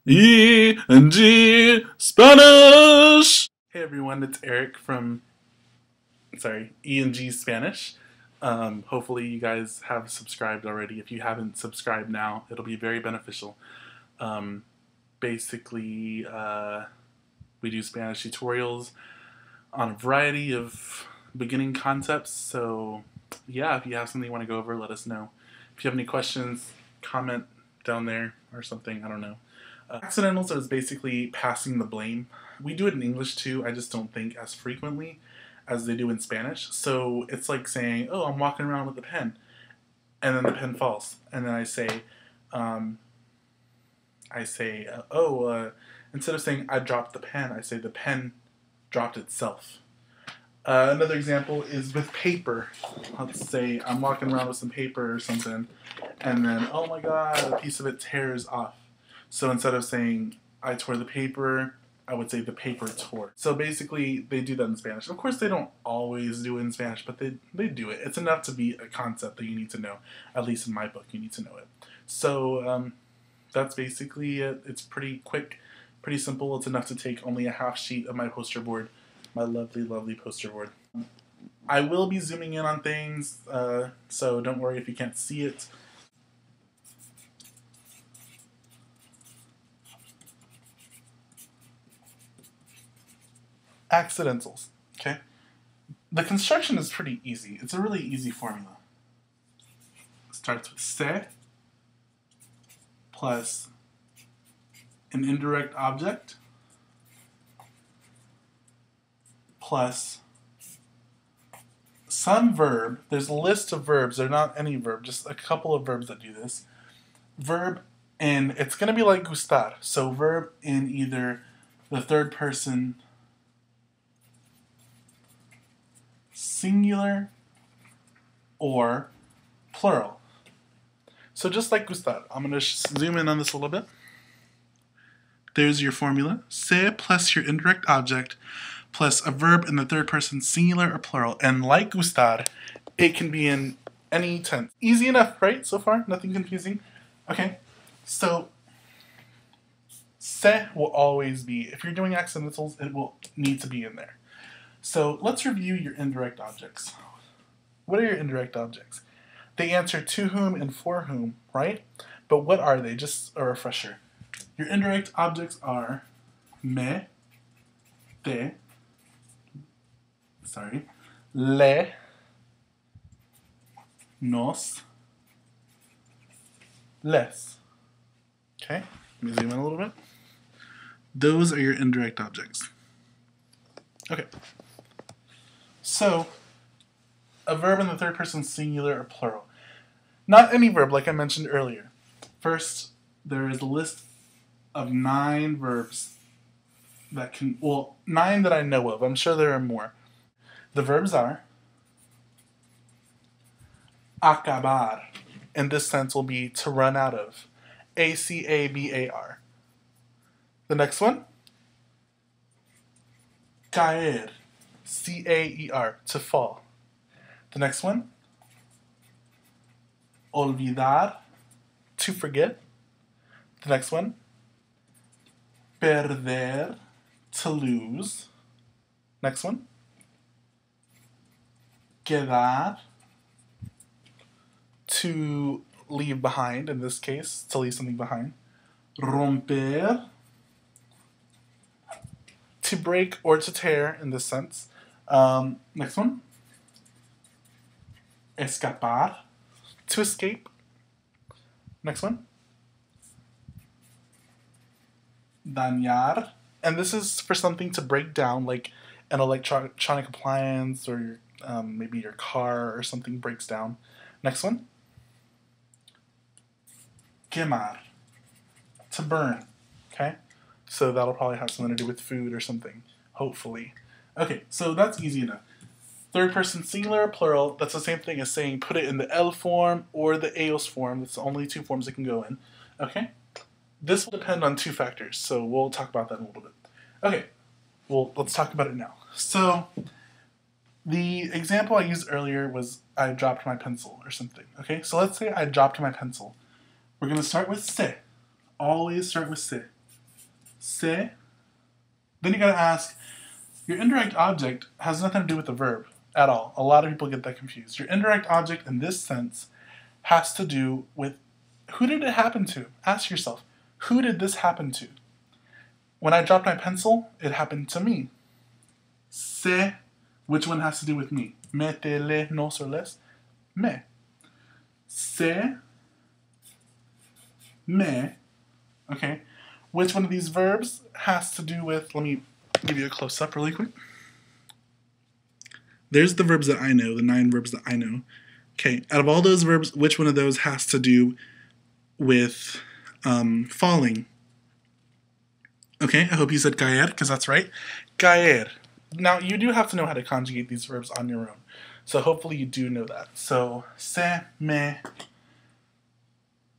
E&G Spanish! Hey everyone, it's Eric from, E&G Spanish. Hopefully you guys have subscribed already. If you haven't subscribed now, it'll be very beneficial. Basically, we do Spanish tutorials on a variety of beginning concepts. So yeah, if you have something you want to go over, let us know. If you have any questions, comment down there or something, I don't know. Accidentals is basically passing the blame. We do it in English too, I just don't think as frequently as they do in Spanish. So it's like saying, oh, I'm walking around with a pen, and then the pen falls. And then I say, instead of saying I dropped the pen, I say the pen dropped itself. Another example is with paper. Let's say I'm walking around with some paper or something, and then, oh my god, a piece of it tears off. So instead of saying I tore the paper, I would say the paper tore. So basically, they do that in Spanish. Of course, they don't always do it in Spanish, but they do it. It's enough to be a concept that you need to know. At least in my book, you need to know it. So that's basically it. It's pretty quick, pretty simple. It's enough to take only a half sheet of my poster board, my lovely, lovely poster board. I will be zooming in on things, so don't worry if you can't see it. Accidentals, okay? The construction is pretty easy. It's a really easy formula. It starts with se plus an indirect object plus some verb. There's a list of verbs. They're not any verb, just a couple of verbs that do this. Verb, and it's going to be like gustar. So verb in either the third person singular or plural. So just like gustar, I'm going to zoom in on this a little bit. There's your formula. Se plus your indirect object plus a verb in the third person singular or plural. And like gustar, it can be in any tense. Easy enough, right? So far? Nothing confusing? Okay. So se will always be, if you're doing accidentals, it will need to be in there. So let's review your indirect objects. What are your indirect objects? They answer to whom and for whom, right? But what are they? Just a refresher. Your indirect objects are me, te, le, nos, les. Okay, let me zoom in a little bit. Those are your indirect objects. Okay. So, a verb in the third person singular or plural. Not any verb, like I mentioned earlier. First, there is a list of 9 verbs that can, well, 9 that I know of. I'm sure there are more. The verbs are acabar. In this sense will be to run out of. A-C-A-B-A-R. The next one, caer. C-A-E-R, to fall. The next one, olvidar, to forget. The next one, perder, to lose. Next one, quedar, to leave behind, in this case, to leave something behind. Romper, to break or to tear, in this sense. Next one, escapar, to escape. Next one, dañar, and this is for something to break down, like an electronic appliance or maybe your car or something breaks down. Next one, quemar, to burn. Okay, so that'll probably have something to do with food or something, hopefully. Okay, so that's easy enough. Third person singular or plural, that's the same thing as saying put it in the el form or the eos form. That's the only 2 forms it can go in. Okay? This will depend on 2 factors, so we'll talk about that in a little bit. Okay, well, let's talk about it now. So, the example I used earlier was I dropped my pencil or something. Okay, so let's say I dropped my pencil. We're going to start with se. Always start with se. Se. Then you gotta ask, your indirect object has nothing to do with the verb at all. A lot of people get that confused. Your indirect object in this sense has to do with who did it happen to? Ask yourself, who did this happen to? When I dropped my pencil, it happened to me. Se, which one has to do with me? Me, te, le, nos, or les? Me. Se, me. Okay. Which one of these verbs has to do with, let me give you a close-up really quick. There's the verbs that I know, the 9 verbs that I know. Okay, out of all those verbs, which one of those has to do with falling? Okay, I hope you said caer, because that's right. Caer. Now, you do have to know how to conjugate these verbs on your own. So hopefully you do know that. So, se, me.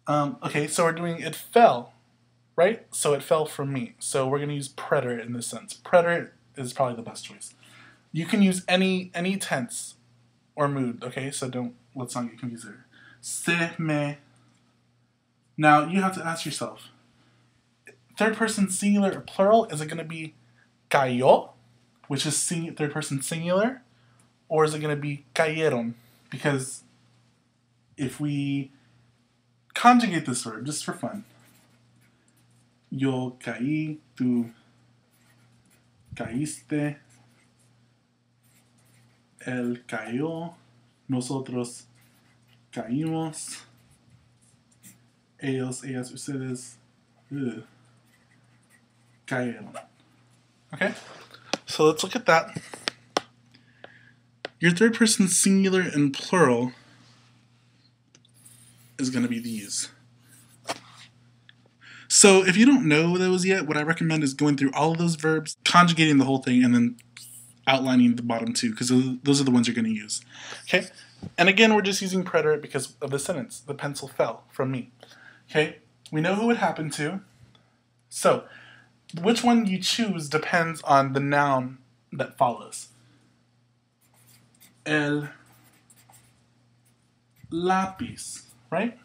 Okay, so we're doing it fell, right? So it fell from me. So we're going to use preterite in this sense. Preterite is probably the best choice. You can use any tense or mood, okay? So let's not get confused there. Se, me. Now, you have to ask yourself, third person singular or plural, is it going to be cayó, which is third person singular, or is it going to be cayeron? Because if we conjugate this verb, just for fun, yo caí, tú caíste, él cayó, nosotros caímos, ellos, ellas, ustedes cayeron. Okay? So let's look at that. Your third person singular and plural is going to be these. So if you don't know those yet, what I recommend is going through all of those verbs, conjugating the whole thing, and then outlining the bottom two, because those are the ones you're going to use. Okay? And again, we're just using preterite because of the sentence. The pencil fell from me. Okay? We know who it happened to. So, which one you choose depends on the noun that follows. El lápiz, right?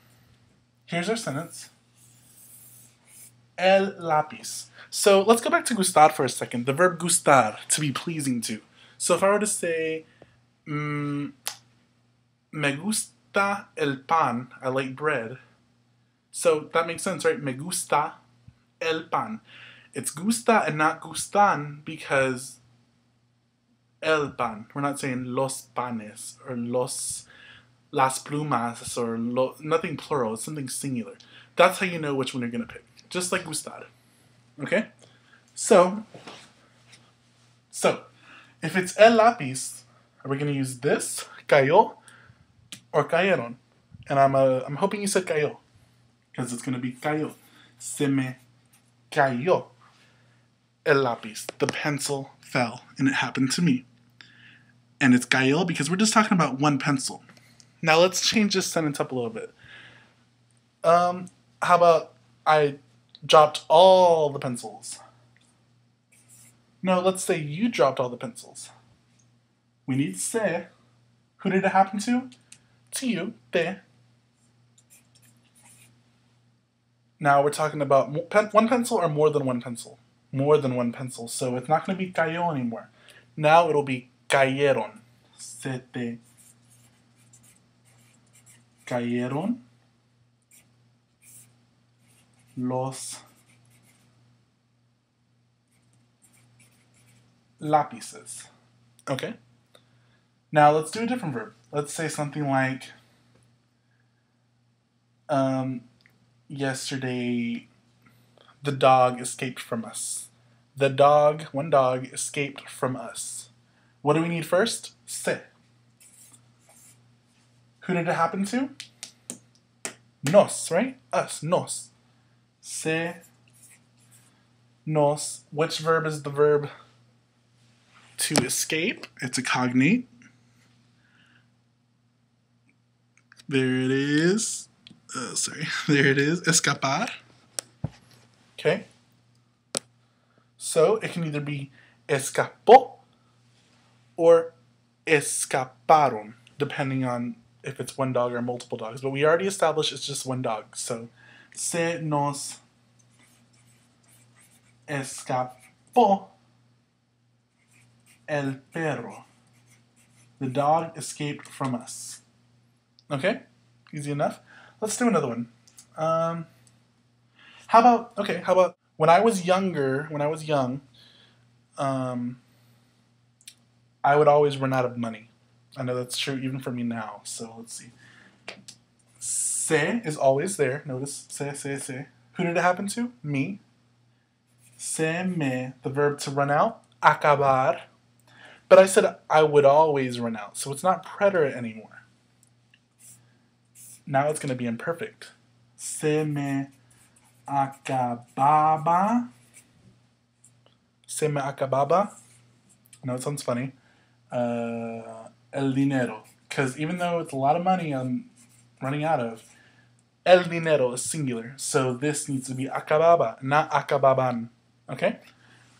Here's our sentence. El lápiz. So let's go back to gustar for a second. The verb gustar, to be pleasing to. So if I were to say, me gusta el pan, I like bread. So that makes sense, right? Me gusta el pan. It's gusta and not gustan because el pan. We're not saying los panes or las plumas or nothing plural. It's something singular. That's how you know which one you're going to pick. Just like gustar. Okay? So, if it's el lápiz, are we going to use this, cayó, or cayeron? And I'm hoping you said cayó, because it's going to be cayó. Se me cayó el lápiz. The pencil fell, and it happened to me. And it's cayó because we're just talking about one pencil. Now let's change this sentence up a little bit. How about I dropped all the pencils? No, let's say you dropped all the pencils. We need se. Who did it happen to? To you, te. Now we're talking about one pencil or more than one pencil? More than one pencil. So it's not going to be cayó anymore. Now it'll be cayeron. Se te cayeron los lápices. Okay? Now let's do a different verb. Let's say something like, yesterday the dog escaped from us. One dog escaped from us. What do we need first? Se. Who did it happen to? Nos, right? Us, nos. Se, nos. Which verb is the verb to escape? It's a cognate. There it is. There it is. Escapar. Okay. So it can either be escapó or escaparon, depending on if it's one dog or multiple dogs. But we already established it's just one dog. So, se nos escapó el perro. The dog escaped from us. Okay? Easy enough. Let's do another one. How about when I was young, I would always run out of money. I know that's true even for me now. So let's see. Se is always there. Notice se. Who did it happen to? Me. Se me, the verb to run out. Acabar. But I said I would always run out, so it's not preterite anymore. Now it's going to be imperfect. Se me acababa. Se me acababa. I know it sounds funny. El dinero. Because even though it's a lot of money I'm running out of, el dinero is singular. So this needs to be acababa, not acababan. Okay?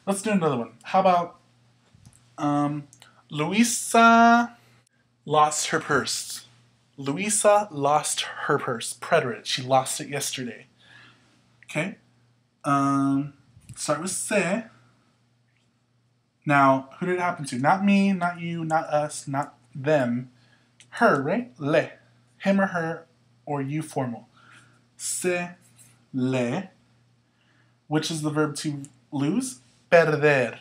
Let's do another one. How about Luisa lost her purse. Luisa lost her purse. Preterite. She lost it yesterday. Okay? Start with se. Now, who did it happen to? Not me, not you, not us, not them. Her, right? Le. Him or her or you formal. Se le. Which is the verb to lose? Perder.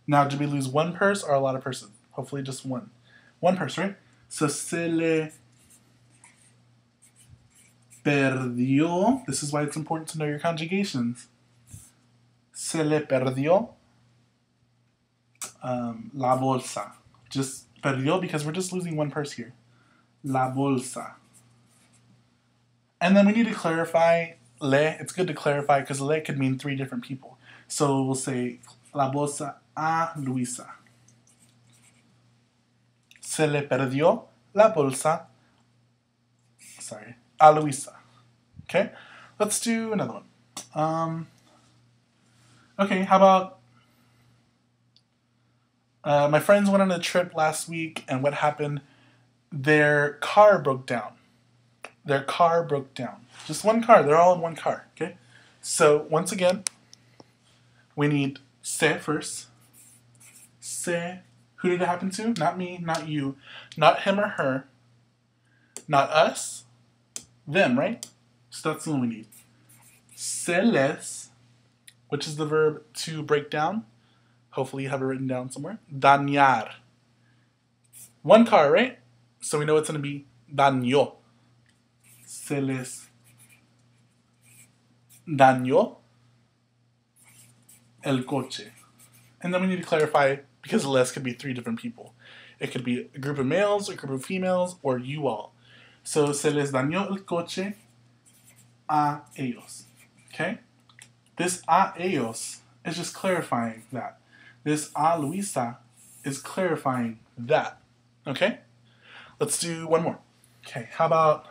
Now, did we lose one purse or a lot of purses? Hopefully just one. One purse, right? So, se le perdió. This is why it's important to know your conjugations. Se le perdió la bolsa. Just perdió because we're just losing one purse here. La bolsa. And then we need to clarify le. It's good to clarify because le could mean three different people. So we'll say la bolsa a Luisa. Se le perdió la bolsa. Sorry, a Luisa. Okay, let's do another one. Okay, how about my friends went on a trip last week, and what happened? Their car broke down. Their car broke down. Just one car. They're all in one car. Okay, so once again, we need se first. Se. Who did it happen to? Not me, not you, not him or her, not us, them, right? So that's the one we need. Se les, which is the verb to break down. Hopefully you have it written down somewhere. Dañar. One car, right? So we know it's going to be dañó. Se les dañó el coche. And then we need to clarify, because les could be three different people. It could be a group of males, a group of females, or you all. So, se les dañó el coche a ellos. Okay? This a ellos is just clarifying that. This a Luisa is clarifying that. Okay? Let's do one more. Okay, how about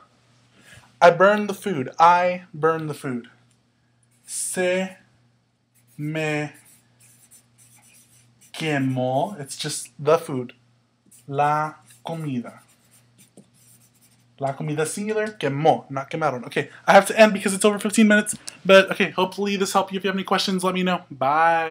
I burned the food. I burned the food. Se me quemó. It's just the food. La comida. La comida singular. Quemó, not quemaron. Okay, I have to end because it's over 15 minutes. But okay, hopefully this helped you. If you have any questions, let me know. Bye.